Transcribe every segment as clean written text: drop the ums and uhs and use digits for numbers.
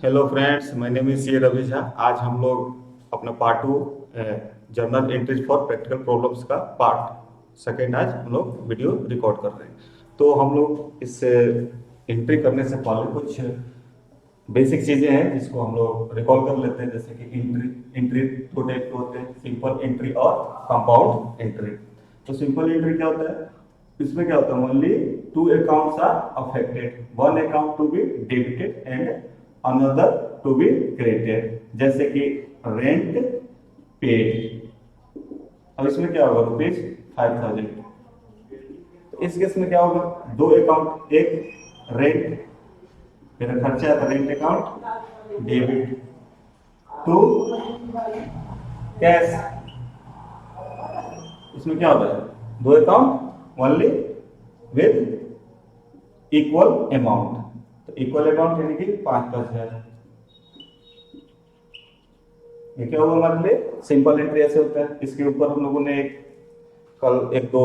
Hello friends, my name is C Ravi Jha. आज हम लोग अपना part two journal entries for practical problems का पार्ट सेकेंड आज हम लोग वीडियो रिकॉर्ड कर रहे हैं। तो हम लोग इस एंट्री करने से पहले कुछ बेसिक चीजें हैं जिसको हम लोग रिकॉल कर लेते हैं, जैसे कि एंट्री एंट्री दो टाइप के होते हैं, सिंपल एंट्री और कंपाउंड एंट्री। तो सिंपल एंट्री क्या होता है? इसमें क्या होता है? Only two accounts are affected, one account to be debited and another to be credited, जैसे कि रेंट पेड। अब इसमें क्या होगा? रुपीज 5000। इस केस में क्या होगा? दो अकाउंट, एक रेंट, मेरा खर्चा है तो rent account debit, to cash. इसमें क्या होता है? दो account only with equal amount. तो इक्वल अमाउंट यानी कि 5,000। ये क्या होगा हमारे लिए? सिंपल एंट्री ऐसे होता है। इसके ऊपर हम लोगों ने कल एक दो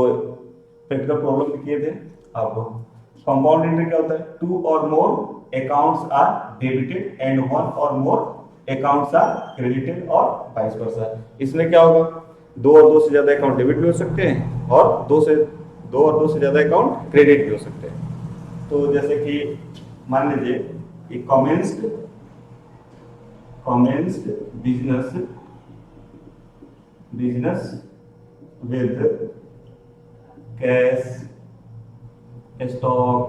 प्रैक्टिकल प्रॉब्लम भी किए थे। अब कंपाउंड एंट्री क्या होता है? Two or more accounts are debited and one or more accounts are credited or vice versa. इसमें क्या होगा? दो और दो से ज्यादा अकाउंट डेबिट भी हो सकते हैं और दो और दो से ज्यादा अकाउंट क्रेडिट भी हो सकते हैं। तो जैसे कि मान लीजिए commenced business with cash, stock,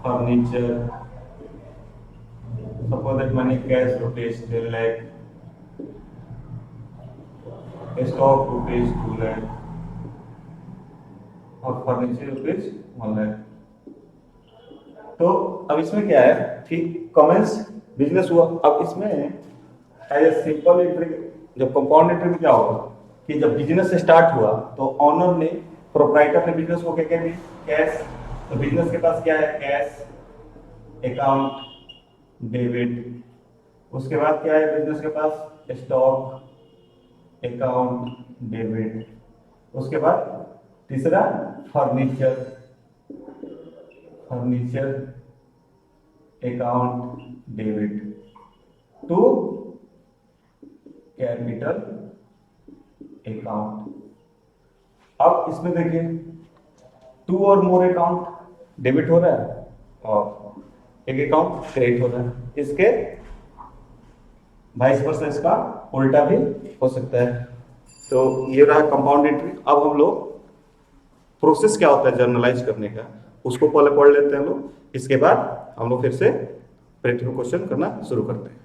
furniture. Suppose that money cash rupees 10 lakh, stock rupees 2 lakh और फर्नीचर रुपीज 1 lakh। तो अब इसमें क्या है कि कमेंस बिजनेस हुआ। अब इसमें एज ए सिंपल एंट्री, जब कंपाउंड एंट्री में क्या होगा कि जब बिजनेस स्टार्ट हुआ तो ऑनर ने, प्रोप्राइटर ने बिजनेस को क्या कह दिया? कैश। तो बिजनेस के पास क्या है? Cash account debit. उसके बाद क्या है बिजनेस के पास? Stock account debit. उसके बाद तीसरा furniture account debit to capital account. अब इसमें देखिए to or more account debit हो रहा है और एक अकाउंट क्रेडिट हो रहा है। इसके वाइस वर्सा इसका उल्टा भी हो सकता है। तो ये रहा कंपाउंड एंट्री। अब हम लोग प्रोसेस क्या होता है जर्नलाइज करने का, उसको पहले पढ़ लेते हैं हम लोग। इसके बाद हम लोग फिर से प्रैक्टिकल क्वेश्चन करना शुरू करते हैं।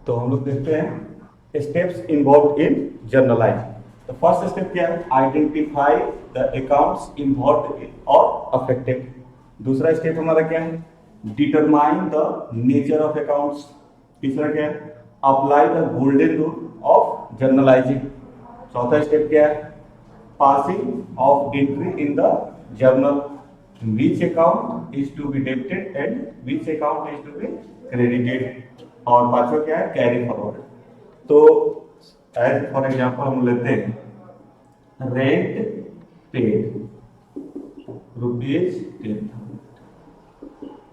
तो हम लोग देखते हैं स्टेप्स इन्वॉल्व इन जर्नलाइज। तो फर्स्ट स्टेप क्या है? आइडेंटिफाई द अकाउंट्स इन्वॉल्व और अफेक्टेड। दूसरा स्टेप हमारा क्या है? Determine the nature of accounts. तीसरा क्या है? Apply the golden rule of journalising. चौथा स्टेप क्या है? Passing of entry in the journal, which account is to be debited and which account is to be credited. और पांचवा क्या है? Carry forward. तो एज फॉर एग्जांपल हम लेते हैं रेंट पेड रुपीज 10,000।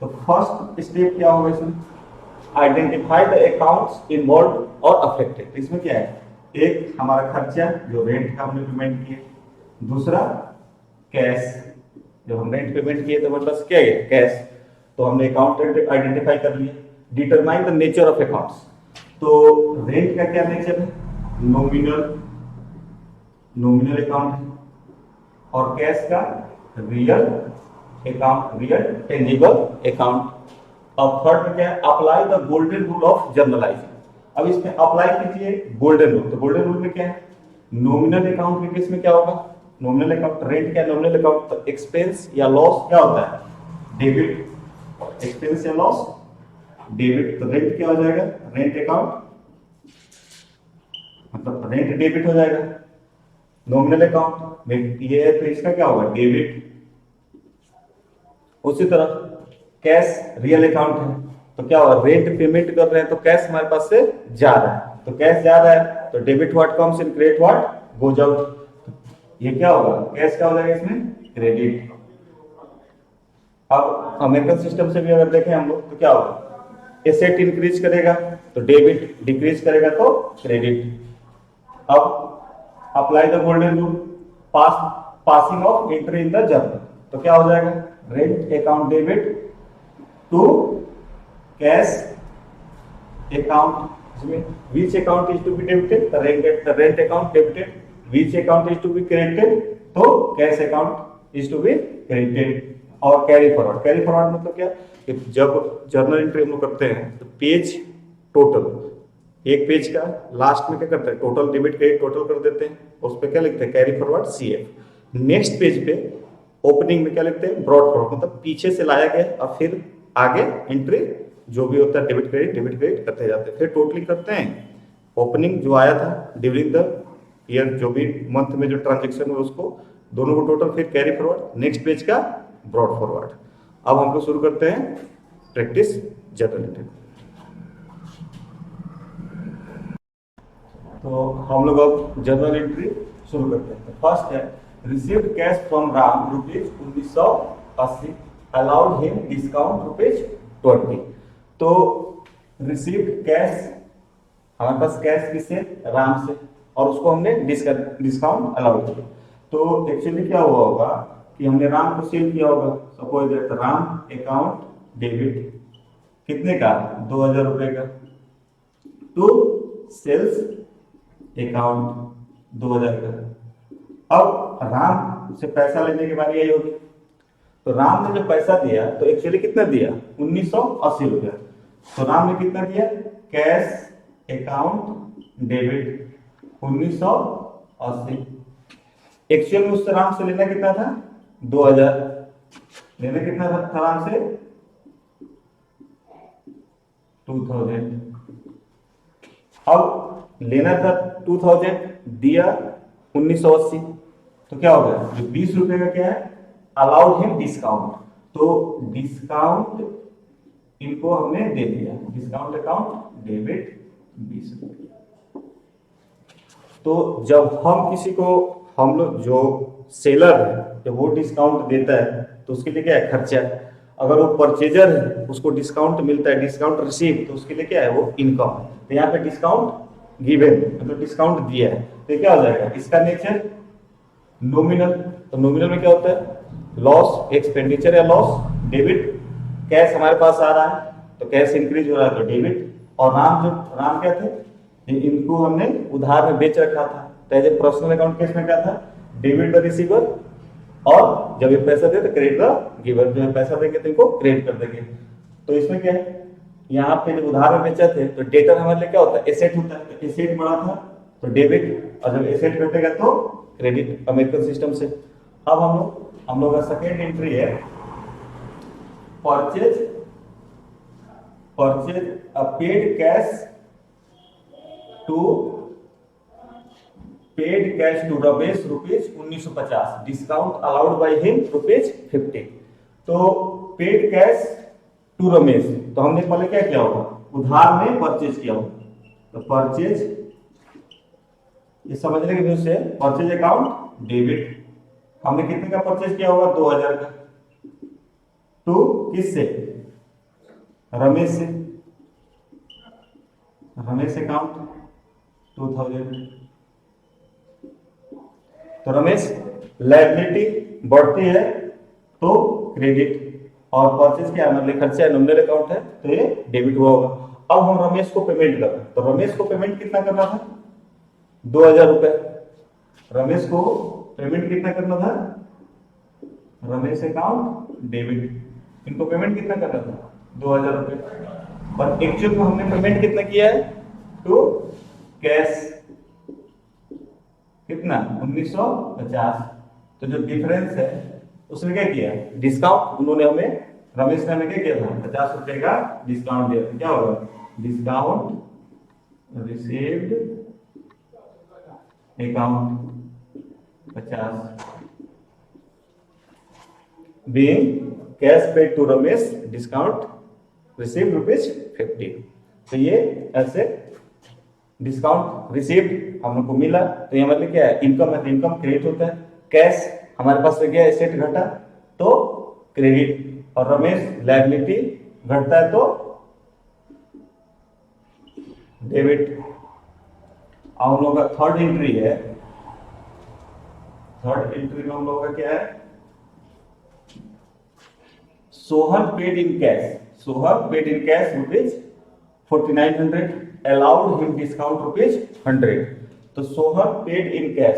तो फर्स्ट स्टेप क्या होगा इसमें? आइडेंटिफाई द अकाउंट्स इन्वॉल्व और अफेक्टेड। इसमें क्या है? एक हमारा खर्चा जो रेंट का हमने पेमेंट किए, दूसरा कैश, जब हम रेंट पेमेंट किए तो मतलब क्या है? कैश। तो हमने अकाउंट आइडेंटिफाई कर लिया। Determine the nature of accounts. तो रेंट का क्या नेचर है? नॉमिनल अकाउंट है और कैश का real account, real tangible account. अब थर्ड में क्या है? Apply the golden rule of journalising. अब इसमें अप्लाई कीजिए गोल्डन रूल। तो गोल्डन रूल में क्या है? नॉमिनल अकाउंट के केस में क्या होगा? नॉमिनल अकाउंट, रेंट क्या? Nominal account. तो एक्सपेंस या लॉस क्या होता है? डेबिट। एक्सपेंस या लॉस डेबिट। तो रेंट क्या हो जाएगा? रेंट अकाउंट, मतलब रेंट डेबिट हो जाएगा। नॉमिनल अकाउंट में ये है तो इसका क्या होगा? डेबिट। उसी तरह कैश रियल अकाउंट है तो क्या होगा? रेंट पेमेंट कर रहे हैं तो कैश हमारे पास से जा रहा है, तो कैश जा रहा है तो debit what comes in, credit what goes out. ये क्या होगा? कैश क्या हो जाएगा इसमें? क्रेडिट। अब अमेरिकन सिस्टम से भी अगर देखें हम लोग तो क्या होगा, एसेट इंक्रीज करेगा तो डेबिट, डिक्रीज करेगा तो क्रेडिट। अब apply the golden rule, passing of entry in the journal, तो क्या हो जाएगा, rent account debit to cash account, which account is to be debited, the rent account debited, which account is to be credited, तो cash account is to be credited। और carry forward, carry forward मतलब क्या, कि जब journal entry हम लोग करते हैं तो पेज टोटल, एक पेज का लास्ट में क्या करते हैं, टोटल डेबिट क्रेडिट टोटल कर देते हैं, उस पर क्या लिखते हैं, carry forward CF। Next page पे ओपनिंग में क्या लिखते हैं, ब्रॉड फॉरवर्ड, मतलब पीछे से लाया गया और फिर आगे एंट्री जो भी होता है डेबिट क्रेडिट करते जाते हैं, फिर टोटली करते हैं। ओपनिंग जो आया था ड्यूरिंग द ईयर, जो भी मंथ में जो ट्रांजेक्शन हुआ उसको दोनों को टोटल, फिर कैरी फॉरवर्ड, नेक्स्ट पेज का ब्रॉड फॉरवर्ड। अब हम लोग शुरू करते हैं प्रैक्टिस जर्नल एंट्री। तो हम लोग अब जर्नल एंट्री शुरू करते हैं। फर्स्ट है received cash from Ram ₹1980, allowed him discount ₹20। तो रिसीव्ड कैश, हमारे पास कैश किससे, राम से, और उसको हमने डिस्काउंट अलाउड किया। तो एक्चुअली क्या हुआ होगा कि हमने राम को सेल किया होगा, suppose that Ram account debit कितने का, 2000 रुपए का, टू सेल्स अकाउंट 2000 का। अब राम से पैसा लेने के बाद यही होगी, तो राम ने जो पैसा दिया तो एक्चुअली कितना दिया, 1980 रुपया। तो राम ने कितना दिया, कैश अकाउंट डेबिट 1980। एक्चुअल में उससे राम से लेना कितना था, 2000। लेना कितना था राम से, 2000। अब लेना था 2000, दिया 1980, तो क्या हो गया, जो 20 रुपए का क्या है, अलाउड हिम डिस्काउंट। तो डिस्काउंट इनको हमने दे दिया, डिस्काउंट अकाउंट डेबिट 20 रुपए। तो जब हम किसी को, हम लोग जो सेलर है जब वो डिस्काउंट देता है तो उसके लिए क्या है, खर्चा। अगर वो परचेजर है उसको डिस्काउंट मिलता है, डिस्काउंट रिसीव, तो उसके लिए क्या है, वो इनकम। तो यहाँ पे डिस्काउंट गिवन मतलब डिस्काउंट दिया है, तो क्या हो जाएगा, इसका नेचर नॉमिनल। तो नॉमिनल में क्या होता है, लॉस, एक्सपेंडिचर या लॉस, डेबिट। कैश हमारे पास आ रहा है तो कैश इंक्रीज हो रहा है तो डेबिट। और राम क्या थे, इनको हमने उधार में बेच रखा था, तो as a personal account case में क्या था, डेबिट द रिसीवर, और जब ये पैसा दे तो क्रेडिट द गिवर, जो पैसा देंगे तो इनको क्रेडिट कर देंगे। तो इसमें क्या है, यहाँ पे जब उधार में बेचा थे तो डेटर हमारे लिए क्या होता है, एसेट होता है, तो एसेट बढ़ा था तो डेबिट, और जब एसेट घटेगा तो क्रेडिट, अमेरिकन सिस्टम से। अब हम लोग का सेकेंड एंट्री है purchase paid cash to Ramesh ₹1950, discount allowed by him ₹50। तो पेड कैश टू रमेश, तो हमने पहले क्या किया होगा, उधार में परचेज किया होगा, तो परचेज, ये समझने के न्यूज से परचेज अकाउंट डेबिट, हमने कितने का परचेज किया होगा, 2000 का, टू किससे, रमेश से, रमेश अकाउंट 2000। तो रमेश लायबिलिटी बढ़ती है तो क्रेडिट, और परचेज क्या है, मतलब खर्चा है, नॉमिनल अकाउंट है तो ये डेबिट हुआ होगा। अब हम रमेश को पेमेंट कर रहे हैं, तो रमेश को पेमेंट कितना करना था, 2000 रुपए। रमेश को पेमेंट कितना करना था, रमेश अकाउंट डेबिट, इनको पेमेंट कितना करना था, 2000 रुपए। पर एक्चुअल में हमने पेमेंट कितना किया है, टू कैश कितना, 1950। तो जो डिफरेंस है उसने क्या किया, डिस्काउंट, उन्होंने हमें, रमेश ने हमें क्या किया था, 50 रुपए का डिस्काउंट दिया। क्या होगा, discount received account 50 being cash paid to Ramesh, discount received ₹50। तो ये ऐसे डिस्काउंट रिसीव्ड हम लोग को मिला, तो ये मतलब क्या है, इनकम है, तो इनकम क्रेडिट होता है। कैश हमारे पास रह गया, एसेट घटा तो क्रेडिट, और रमेश लायबिलिटी घटता है तो डेबिट। अब हम लोग का थर्ड एंट्री है, थर्ड एंट्री में हम लोग का क्या है, Sohan paid in cash, Sohan paid in cash rupees 4900, allowed him discount rupees 100। तो Sohan paid in cash,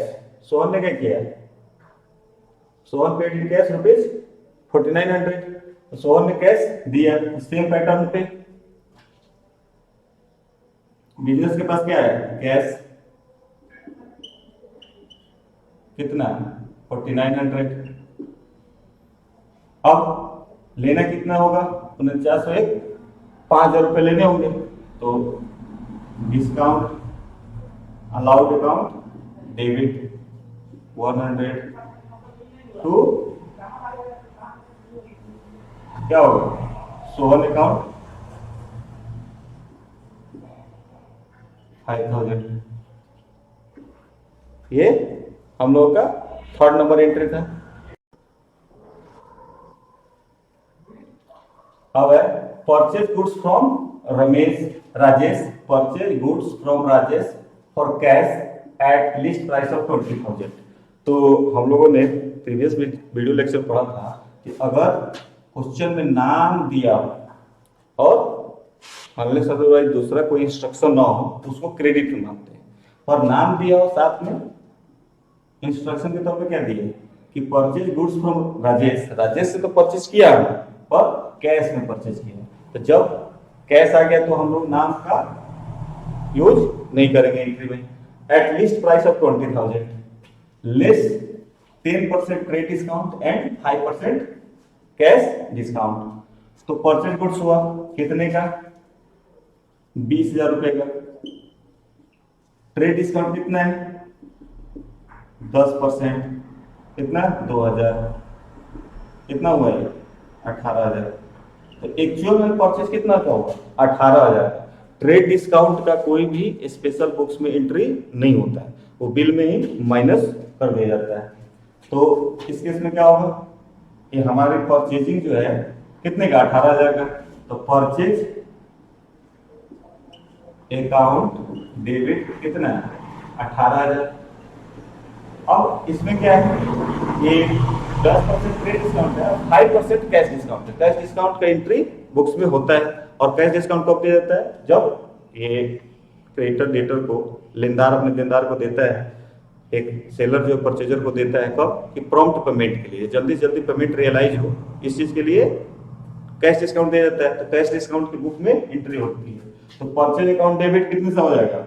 Sohan ने क्या किया, Sohan paid in cash rupees 4900, तो सोहन ने कैश दिया। सेम पैटर्न पे बिजनेस के पास क्या है, कैश कितना 4900। अब लेना कितना होगा, 4901, 5000 रुपए लेने होंगे। तो discount allowed account debit 100 to क्या होगा, सोहन अकाउंट 5000। ये हम लोगों का थर्ड नंबर एंट्री था। अब है purchase goods from Ramesh, Rajesh, purchase goods from Rajesh for cash at least price of 20,000। तो हम लोगों ने प्रीवियस वीडियो लेक्चर पढ़ा था कि अगर क्वेश्चन में नाम दिया और अनलेस अदरवाइज दूसरा कोई इंस्ट्रक्शन ना हो तो उसको क्रेडिट मानते हैं, और नाम दिया हो साथ में इंस्ट्रक्शन के तौर पे क्या दिए कि purchase goods from Rajesh, Rajesh से तो परचेज किया पर कैश में परचेज किया। तो जब कैश आ गया तो हम लोग नाम का यूज नहीं करेंगे एंट्री में। At least price of 20,000 less 10% trade discount and 5% cash discount. तो परचेज गुड्स हुआ कितने का, 20,000 रुपए का। ट्रेड डिस्काउंट कितना है, 10%, कितना 2,000, कितना हुआ है 18,000। तो एक्चुअल में परचेज कितना का होगा 18,000। ट्रेड डिस्काउंट का कोई भी स्पेशल बुक्स में एंट्री नहीं होता है, वो बिल में ही माइनस कर दिया जाता है। तो इस केस में क्या होगा, ये हमारी परचेजिंग जो है कितने का 18,000 का। तो परचेज अकाउंट डेबिट कितना है 18,000। अब इसमें क्या है, ये 10% ट्रेड डिस्काउंट है, 5% कैश डिस्काउंट है। कैश डिस्काउंट का एंट्री बुक्स में होता है, और कैश डिस्काउंट कब दिया जाता है, जब ये क्रेडिटर डेटर को, लेनदार अपने देनदार को देता है, एक सेलर जो परचेजर को देता है कब, कि प्रॉम्प्ट पेमेंट के लिए, जल्दी से जल्दी पेमेंट रियलाइज हो, इस चीज के लिए कैश डिस्काउंट दिया जाता है। तो कैश डिस्काउंट की बुक में एंट्री होती है। तो परचेज अकाउंट डेबिट कितने से हो जाएगा,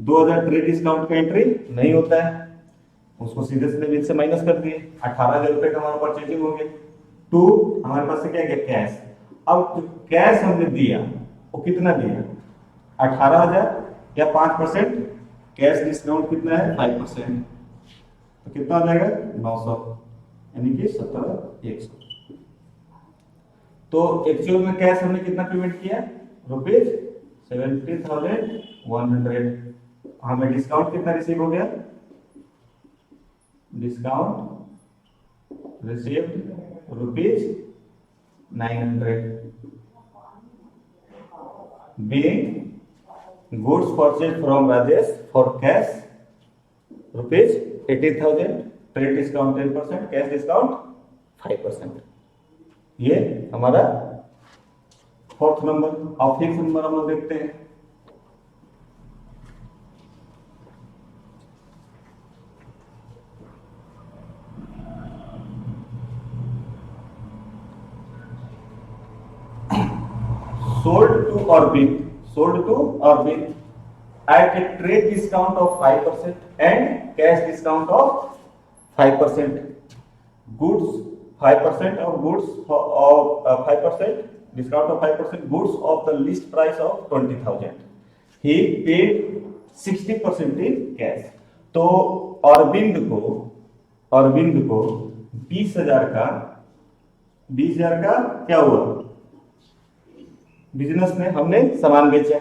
2,000। ट्रेड डिस्काउंट का एंट्री नहीं होता है, उसको सीधे सीधे बिल से माइनस कर दिए। 18,000 रुपए का हमारा परचेजिंग हो गया। टू हमारे पास से क्या गया, कैश। अब कैश हमने दिया वो कितना दिया 18,000 या 5%, कैश डिस्काउंट कितना है 5%, तो कितना आ जाएगा 900, यानी कि 17,100। तो एक्चुअल में कैश हमने कितना पेमेंट किया, रुपीज 70,100। हमें डिस्काउंट कितना रिसीव हो गया, discount received rupees 900। Being goods purchase from Rajesh for cash rupees 18,000, trade discount 10%, cash discount 5%। ये हमारा फोर्थ नंबर। और फिफ्थ नंबर हम लोग देखते हैं। sold to Arvind, sold to Arvind at a trade discount of 5% and cash discount of 5%. Goods 5% of goods of 5% discount of 5% goods of the list price of 20,000. He paid 60% in cash. तो अरविंद को 20,000 का क्या हुआ, business में हमने सामान बेचा।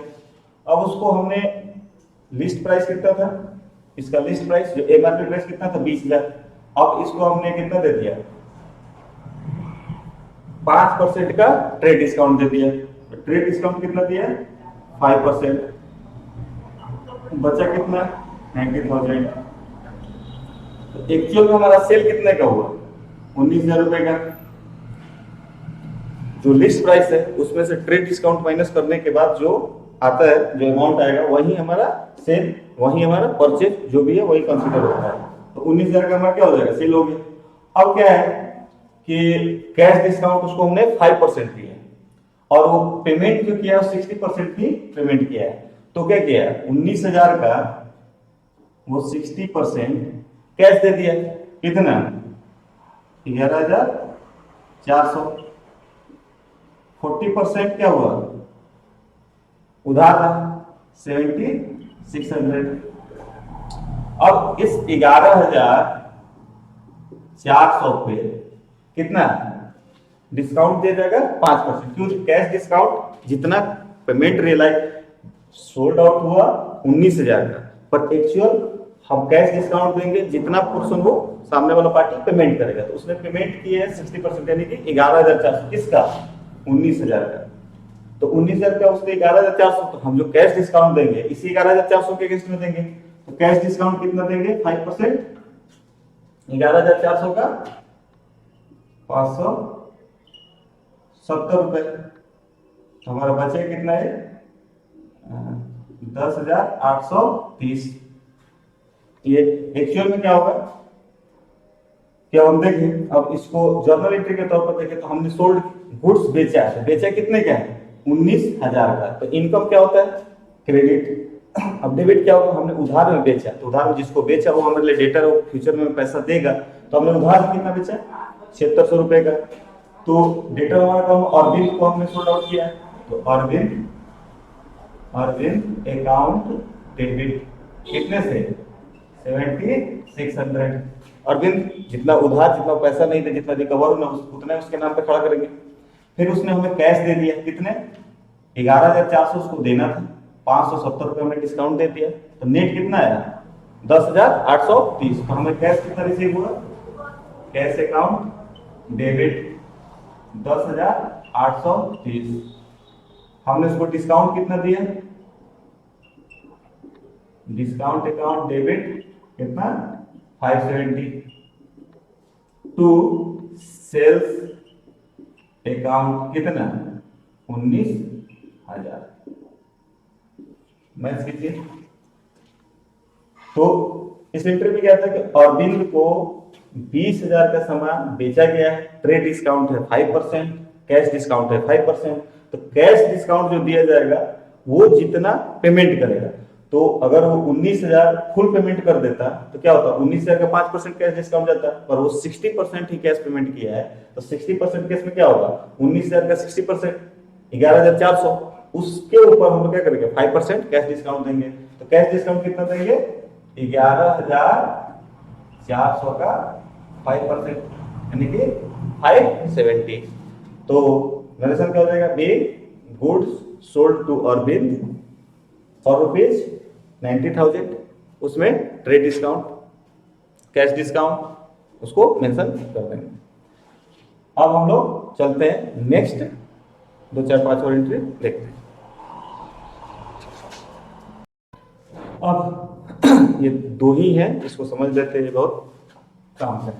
अब उसको हमने लिस्ट प्राइस कितना था, इसका लिस्ट प्राइस जो एमआरपी प्राइस कितना था 20,000। अब इसको हमने कितना दे दिया 5% का ट्रेड डिस्काउंट दे दिया। ट्रेड डिस्काउंट कितना दिया? 5%। बचा कितना? 90,000। तो एक्चुअल में हमारा सेल कितने का हुआ? 19,000 रुपए का। जो लिस्ट प्राइस है उसमें से ट्रेड डिस्काउंट माइनस करने के बाद जो आता है, जो अमाउंट आएगा, वही हमारा सेल, वही हमारा परचेज जो भी है वही कंसीडर होता है। तो 19,000 का हमारा क्या हो जाएगा? सेल हो गया। अब क्या है कि कैश डिस्काउंट उसको हमने 5% दिया है और वो पेमेंट जो किया है 60% की पेमेंट किया है। तो क्या किया है? 19,000 का वो 60% कैश दे दिया। कितना? 11,400। 40% क्या हुआ? उधार था, 7,600। अब इस 11,400 पे कितना डिस्काउंट दे जाएगा? 5%। क्यों? कैश डिस्काउंट जितना पेमेंट रियलाइज सोल्ड आउट हुआ 19,000 का, पर एक्चुअल हम कैश डिस्काउंट देंगे जितना पोर्शन वो सामने वाला पार्टी पेमेंट करेगा। तो उसने पेमेंट किया है 60%, यानी कि 11,400। किसका? 19,000 का। तो 19,000 का उसने 11,400, तो हम जो कैश डिस्काउंट देंगे इसी 11,400 के अगेंस्ट में देंगे। तो कैश डिस्काउंट कितना देंगे? 5%। 11,400 का 570 रुपए। हमारा बचे कितना है? 10,830। ये एक्चुअल में क्या होगा? क्या हम देखें, अब इसको जर्नल एंट्री के तौर पर देखें तो हमने सोल्ड गुड्स बेचा है। बेचा कितने का है? 19,000 का। तो इनकम क्या होता है? क्रेडिट। अब डेबिट क्या होगा? हमने उधार में बेचा, तो उधार में जिसको बेचा वो हमारे लिए डेटर और फ्यूचर में पैसा देगा। तो हमने उधार में कितना बेचा? 7,600 रुपए का। तो डेटर हमारा काम अरविंद को हमने सोल्ड आउट किया है। तो अरविंद अकाउंट डेबिट कितने से? 7,600। अरविंद जितना उधार, जितना पैसा नहीं थे, जितना रिकवर होना उतना उसके नाम पे खड़ा करेंगे। फिर उसने हमें कैश दे दिया। कितने? 11,400 उसको देना था, 570 रुपए हमने डिस्काउंट दे दिया। तो नेट कितना आया? 10,830। तो हमें कैश कितना रिसीव हुआ? Cash account debit 10,830। हमने उसको डिस्काउंट कितना दिया? डिस्काउंट अकाउंट डेबिट कितना? 570 टू सेल्स अकाउंट कितना? 19,000। मैच कीजिए। तो इस एंट्री में क्या था कि अरविंद को 20,000 का सामान बेचा गया है। ट्रेड डिस्काउंट है 5%, कैश डिस्काउंट है 5%। तो कैश डिस्काउंट जो दिया जाएगा वो जितना पेमेंट करेगा। तो अगर वो 19,000 फुल पेमेंट कर देता तो क्या होता? 19,000 का 5% कैश डिस्काउंट जाता, पर वो 60% ही कैश पेमेंट किया है। तो 60% केस में क्या होगा? 19,000 का 60% 11,400। उसके ऊपर हम लोग क्या करेंगे? 5% कैश डिस्काउंट देंगे। तो कैश डिस्काउंट कितना देंगे? 11,400 का 5%, यानी कि 570। तो नरेशन क्या हो जाएगा? Be goods sold to Arvind for ₹90,000। उसमें ट्रेड डिस्काउंट, कैश डिस्काउंट उसको मेंशन कर देंगे। अब हम लोग चलते हैं नेक्स्ट 2, 4, 5 और एंट्री देखते हैं। अब ये दो ही हैं, इसको समझ लेते हैं, बहुत काम है।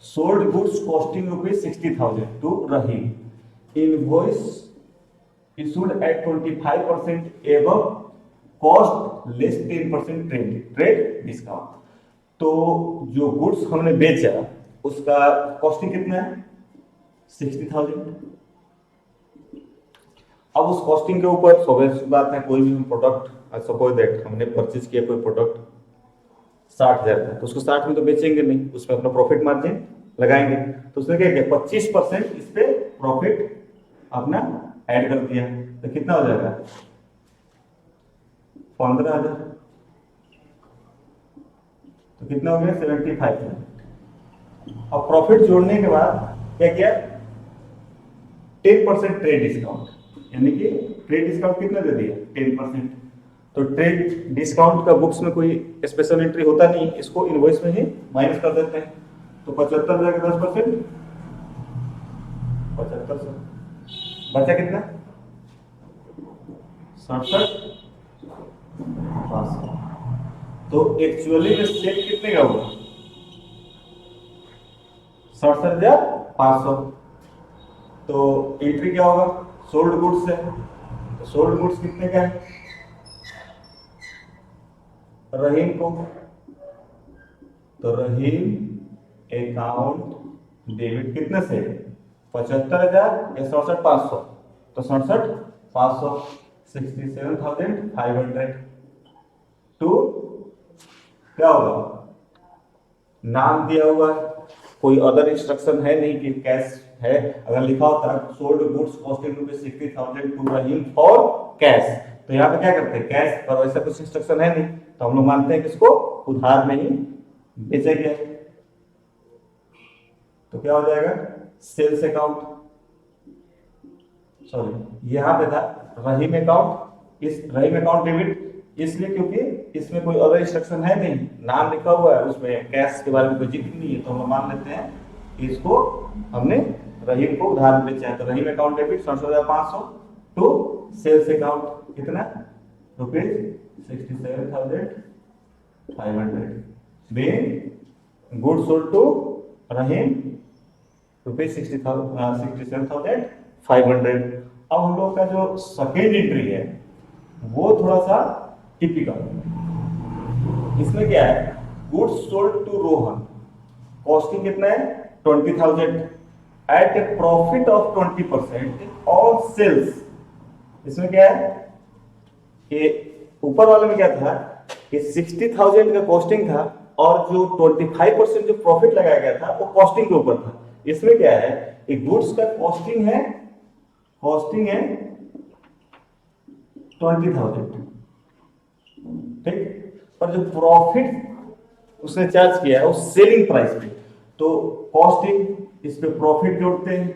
Sold goods costing ₹60,000 to Rahim, invoice issued at 25% above cost less 10% trade discount. तो जो गुड्स हमने बेचा उसका कॉस्टिंग कितना है? 60,000। अब उस कॉस्टिंग के ऊपर स्वाभाविक बात है, कोई भी हम प्रोडक्ट, सपोज दैट हमने परचेज किया कोई प्रोडक्ट 60,000 का, तो उसको 60 में तो बेचेंगे नहीं, उसमें अपना प्रॉफिट मार्जिन लगाएंगे। तो उसने क्या किया? 25% इस पे प्रॉफिट अपना ऐड कर दिया। तो कितना हो जाएगा? 15,000। तो कितना हो गया? 75,000। अब प्रॉफिट जोड़ने के बाद क्या किया? 10% ट्रेड डिस्काउंट, यानी कि ट्रेड डिस्काउंट कितना दे दिया? 10%। तो ट्रेड डिस्काउंट का बुक्स में कोई स्पेशल एंट्री होता नहीं, इसको इनवॉइस में ही माइनस कर देते हैं। तो 75,000 का 10%, 75। 7500, बचा कितना 67,500। तो एक्चुअली में सेल कितने का हुआ 67,500। तो एंट्री क्या होगा सोल्ड गुड्स है, तो सोल्ड गुड्स कितने का है रहीम को, तो रहीम अकाउंट डेबिट कितने से 75,000 या 67,500, तो 67,500 67,500 टू क्या होगा नाम दिया हुआ है, कोई अदर इंस्ट्रक्शन है नहीं कि कैश है। अगर लिखा होता है sold goods costing ₹60,000 to Rahim for cash, तो यहाँ पे क्या करते हैं कैश, पर वैसा कुछ इंस्ट्रक्शन है नहीं, तो हम लोग मानते हैं कि इसको उधार में ही बेचा गया। तो क्या हो जाएगा सेल्स अकाउंट, सॉरी यहाँ पे था रहीम अकाउंट, इस रहीम अकाउंट डेबिट इसलिए क्योंकि इसमें कोई अदर इंस्ट्रक्शन है नहीं, नाम लिखा हुआ है उसमें कैश के बारे में कोई जिक्र नहीं है, तो हम मान लेते हैं कि इसको हमने रहीम को उधार में बेचा है। तो Rahim account debit 67,500 to sales account कितना ₹67,500 being goods sold to रहीम ₹67,500। अब हम लोग का जो सेकेंड एंट्री है वो थोड़ा सा टिपिकल, इसमें क्या है goods sold to Rohan, costing कितना है 20,000 at a profit of 20% on sales. इसमें क्या है कि ऊपर वाले में क्या था कि 60,000 का कॉस्टिंग था और जो 25% जो प्रॉफिट लगाया गया था वो कॉस्टिंग के ऊपर था। इसमें क्या है कि गुड्स का कॉस्टिंग है 20,000, ठीक, पर जो प्रॉफिट उसने चार्ज किया है वो सेलिंग प्राइस पे, तो कॉस्टिंग इस पे प्रॉफिट जोड़ते हैं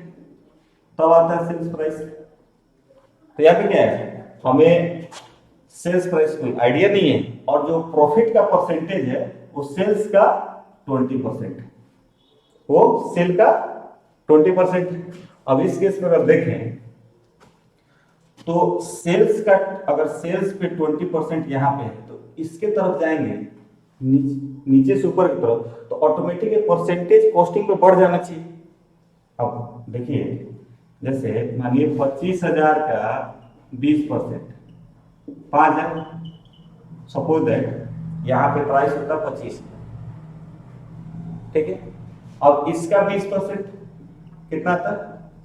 तब आता है सेल्स प्राइस। तो यहाँ पे क्या है हमें सेल्स प्राइस कोई आइडिया नहीं है और जो प्रॉफिट का परसेंटेज है वो सेल्स का 20%, वो सेल का 20%। अब इस केस में अगर देखें तो सेल्स का अगर सेल्स पे 20% यहाँ पे है तो इसके तरफ जाएंगे नीचे से ऊपर की तरफ, तो ऑटोमेटिक परसेंटेज कॉस्टिंग पे बढ़ जाना चाहिए। अब देखिए जैसे मानिए 25,000 का 20% 5,000, सपोज दैट यहाँ पे प्राइस होता है 25, ठीक है। अब इसका 20% कितना था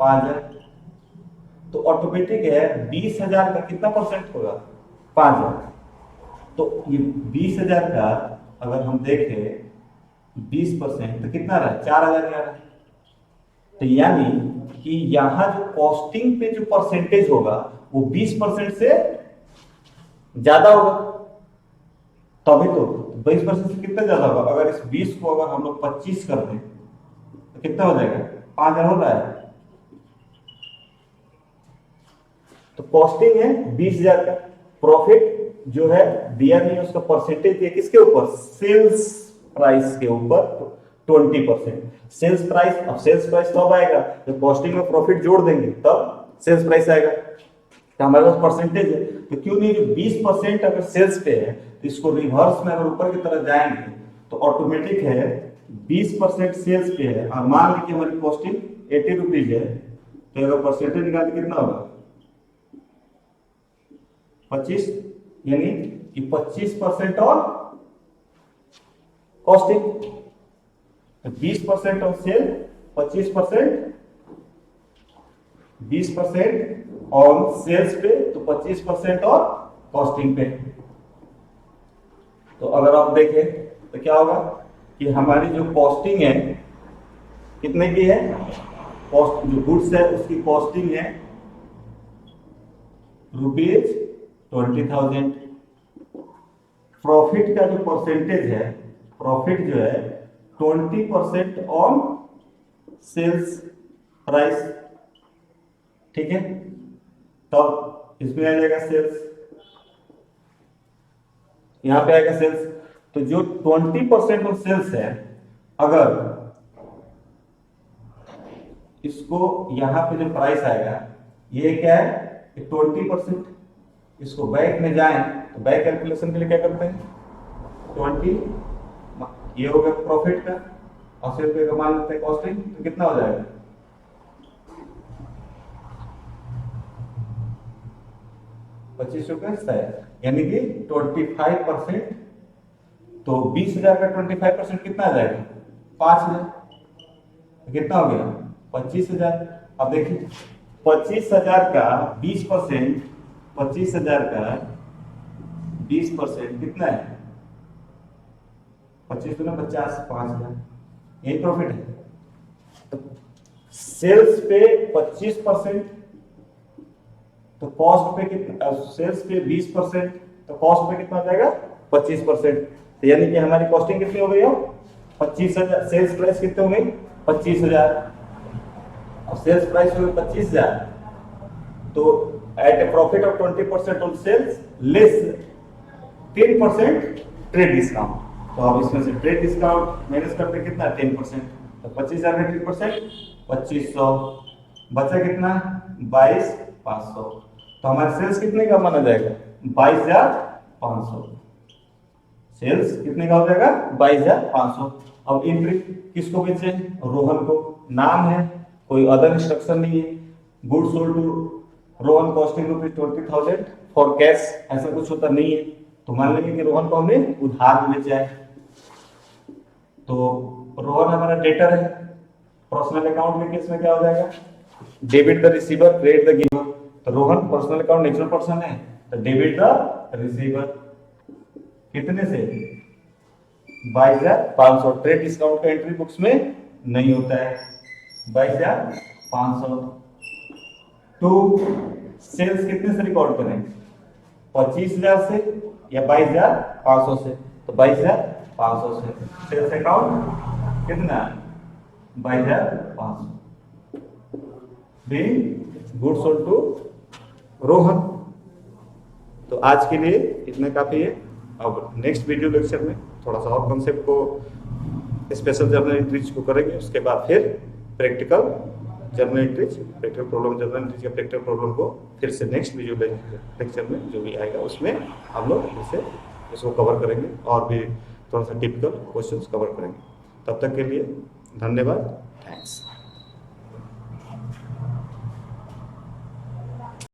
5,000, तो ऑटोमेटिक है 20,000 का कितना परसेंट होगा 5,000, तो ये 20,000 का अगर हम देखें 20% तो कितना रहा 4,000 आ रहा है। तो यानी कि यहां जो कॉस्टिंग पे जो परसेंटेज होगा वो 20% से ज्यादा होगा, तभी तो 20% से कितना ज्यादा होगा। अगर इस 20 को अगर हम लोग 25 कर दें तो कितना हो जाएगा 5,000 हो रहा है। तो कॉस्टिंग है 20,000 का, प्रॉफिट जो है दिया नहीं उसका परसेंटेज दिया किसके ऊपर सेल्स प्राइस के ऊपर 20%। सेल्स प्राइस, अब सेल्स प्राइस तब आएगा जब कॉस्टिंग में प्रॉफिट जोड़ देंगे तब सेल्स प्राइस आएगा। तो हमारे पास परसेंटेज है तो क्यों नहीं जो 20% अगर सेल्स पे है तो इसको रिवर्स में अगर ऊपर की तरफ जाएंगे तो ऑटोमेटिक है 20% सेल्स पे है और मान लीजिए हमारी कॉस्टिंग 80 रुपीज है, तो अगर परसेंटेज निकालते कितना होगा 25, यानी कि 25% और costing, 20% of sale 25%, 20% on sales पे तो 25% और कॉस्टिंग पे। तो अगर आप देखें तो क्या होगा कि हमारी जो कॉस्टिंग है कितने की है, कॉस्ट जो गुड्स है उसकी कॉस्टिंग है ₹20,000। प्रॉफिट का जो परसेंटेज है, प्रॉफिट जो है 20% ऑन सेल्स प्राइस, ठीक है। तब इसमें आ जाएगा सेल्स, यहां पे आएगा सेल्स। तो जो 20% ऑन सेल्स है अगर इसको यहाँ पे जो प्राइस आएगा ये क्या है 20%। इसको बैक में जाएं तो बैक कैलकुलेशन के लिए क्या करते हैं 20 ये हो गया प्रॉफिट का, 80 रुपये का मान लेते हैं कॉस्टिंग, तो कितना हो जाएगा 25 रुपये, यानी कि 25%। तो 20,000 का 25% कितना आ जाएगा 5,000। कितना हो गया 25,000। अब देखिए 25,000 का 20%, 25,000 का 20% कितना है 25 गुना 50, 5,000। यही प्रॉफिट है। तो सेल्स पे 25%, तो कॉस्ट पे कितना, सेल्स पे 20%, तो कॉस्ट पे कितना आ जाएगा 25%। तो यानी कि हमारी कॉस्टिंग कितनी हो गई हो 25,000, सेल्स प्राइस कितनी हो गई 25,000। अब सेल्स प्राइस हो गई 25,000, तो at a profit of 20% on sales less 10% trade discount. तो अब इसमें से ट्रेड डिस्काउंट माइनस करते कितना 10%, तो 25,000 में 10% 2500, बचा कितना 22,500। तो हमारे सेल्स कितने का माना जाएगा 22,500। सेल्स कितने का हो जाएगा 22,500। अब एंट्री किसको बेचे रोहन को, नाम है, कोई अदर इंस्ट्रक्शन नहीं है। Good sold to Rohan costing ₹20,000 for cash, ऐसा कुछ होता नहीं है। तो मान लेंगे कि रोहन को हमने उधार में बेचा है, तो रोहन हमारा डेटर है। पर्सनल अकाउंट में केस में क्या हो जाएगा debit the receiver credit the giver. तो Rohan personal account natural person है, तो डेबिट द रिसीवर कितने से 22,500। ट्रेड डिस्काउंट का एंट्री बुक्स में नहीं होता है 22,500। टू सेल्स कितने से रिकॉर्ड करें 25,000 से या 22,500 से, तो 22,500 से सेल्स अकाउंट कितना 22,500 being good sold to Rohan. तो आज के लिए इतना काफी है। अब नेक्स्ट वीडियो लेक्चर में थोड़ा सा और कॉन्सेप्ट को स्पेशल जर्नल एंट्रीज को करेंगे, उसके बाद फिर practical journal entries, practical problem journal entries या प्रैक्टिकल प्रॉब्लम को फिर से नेक्स्ट वीडियो लेक्चर में जो भी आएगा उसमें हम लोग फिर से इसको कवर करेंगे और भी थोड़ा सा टिपिकल क्वेश्चंस कवर करेंगे। तब तक के लिए धन्यवाद, थैंक्स।